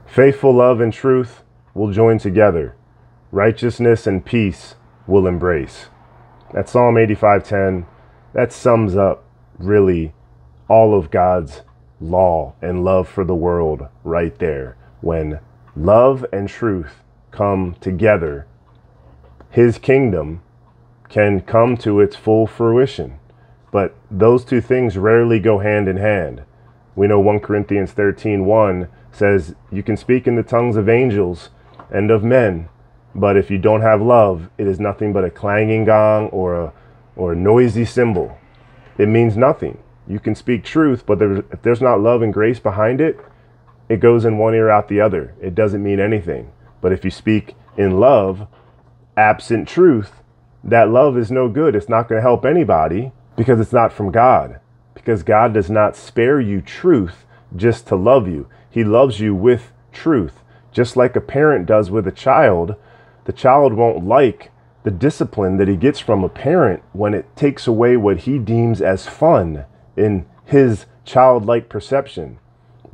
Faithful love and truth will join together. Righteousness and peace will embrace. That's Psalm 85:10. That sums up really all of God's law and love for the world right there. When love and truth come together, his kingdom can come to its full fruition. But those two things rarely go hand in hand. We know 1 Corinthians 13:1 says you can speak in the tongues of angels and of men, but if you don't have love, it is nothing but a clanging gong or a noisy cymbal. It means nothing. You can speak truth, but if there's not love and grace behind it, it goes in one ear out the other. It doesn't mean anything. But if you speak in love, absent truth, that love is no good. It's not going to help anybody because it's not from God. Because God does not spare you truth just to love you. He loves you with truth. Just like a parent does with a child, the child won't like the discipline that he gets from a parent when it takes away what he deems as fun in his childlike perception.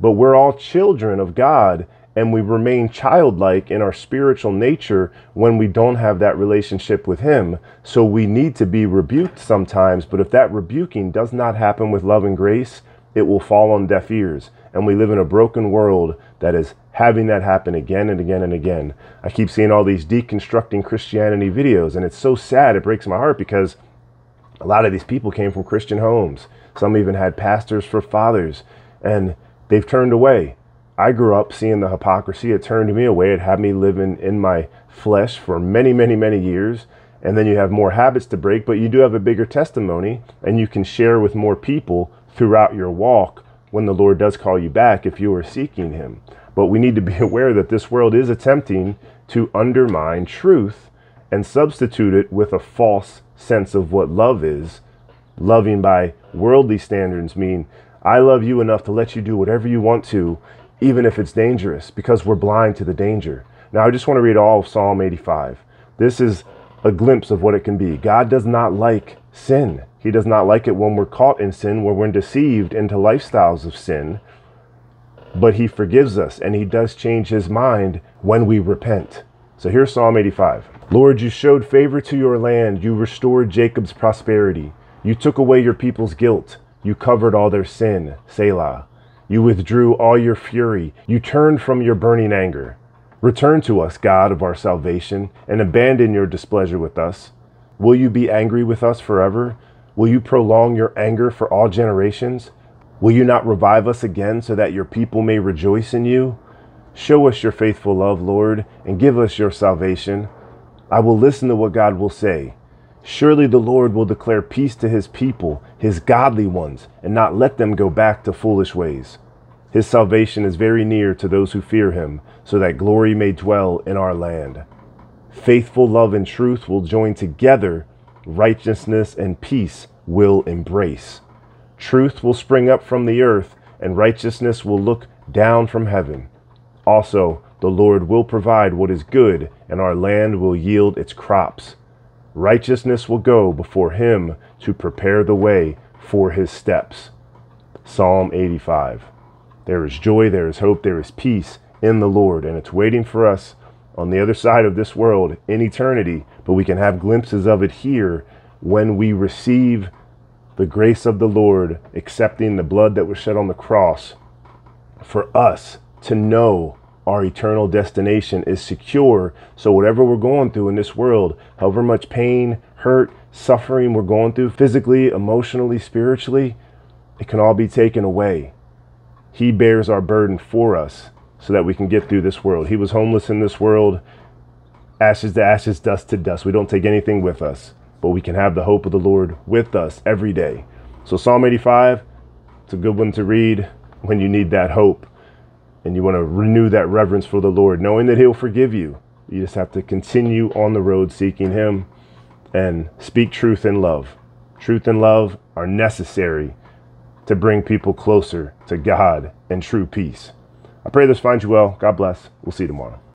But we're all children of God, and we remain childlike in our spiritual nature when we don't have that relationship with him. So we need to be rebuked sometimes, but if that rebuking does not happen with love and grace, it will fall on deaf ears. And we live in a broken world that is having that happen again and again and again. I keep seeing all these deconstructing Christianity videos, and it's so sad. It breaks my heart because a lot of these people came from Christian homes. Some even had pastors for fathers, and they've turned away. I grew up seeing the hypocrisy. It turned me away. It had me living in my flesh for many, many, many years. And then you have more habits to break, but you do have a bigger testimony, and you can share with more people throughout your walk when the Lord does call you back if you are seeking him. But we need to be aware that this world is attempting to undermine truth and substitute it with a false sense of what love is. Loving by worldly standards mean I love you enough to let you do whatever you want to, even if it's dangerous, because we're blind to the danger. Now, I just want to read all of Psalm 85. This is a glimpse of what it can be. God does not like sin. He does not like it when we're caught in sin, when we're deceived into lifestyles of sin. But he forgives us, and he does change his mind when we repent. So here's Psalm 85. Lord, you showed favor to your land. You restored Jacob's prosperity. You took away your people's guilt. You covered all their sin. Selah. You withdrew all your fury. You turned from your burning anger. Return to us, God of our salvation, and abandon your displeasure with us. Will you be angry with us forever? Will you prolong your anger for all generations? Will you not revive us again so that your people may rejoice in you? Show us your faithful love, Lord, and give us your salvation. I will listen to what God will say. Surely the Lord will declare peace to his people, his godly ones, and not let them go back to foolish ways. His salvation is very near to those who fear him, so that glory may dwell in our land. Faithful love and truth will join together. Righteousness and peace will embrace. Truth will spring up from the earth, and righteousness will look down from heaven. Also, the Lord will provide what is good, and our land will yield its crops. Righteousness will go before him to prepare the way for his steps. Psalm 85. There is joy, there is hope, there is peace in the Lord, and it's waiting for us on the other side of this world in eternity, but we can have glimpses of it here when we receive the grace of the Lord, accepting the blood that was shed on the cross for us to know our eternal destination is secure. So whatever we're going through in this world, however much pain, hurt, suffering we're going through physically, emotionally, spiritually, it can all be taken away. He bears our burden for us so that we can get through this world. He was homeless in this world, ashes to ashes, dust to dust. We don't take anything with us, but we can have the hope of the Lord with us every day. So Psalm 85, it's a good one to read when you need that hope and you want to renew that reverence for the Lord, knowing that he'll forgive you. You just have to continue on the road seeking him and speak truth and love. Truth and love are necessary to bring people closer to God and true peace. I pray this finds you well. God bless. We'll see you tomorrow.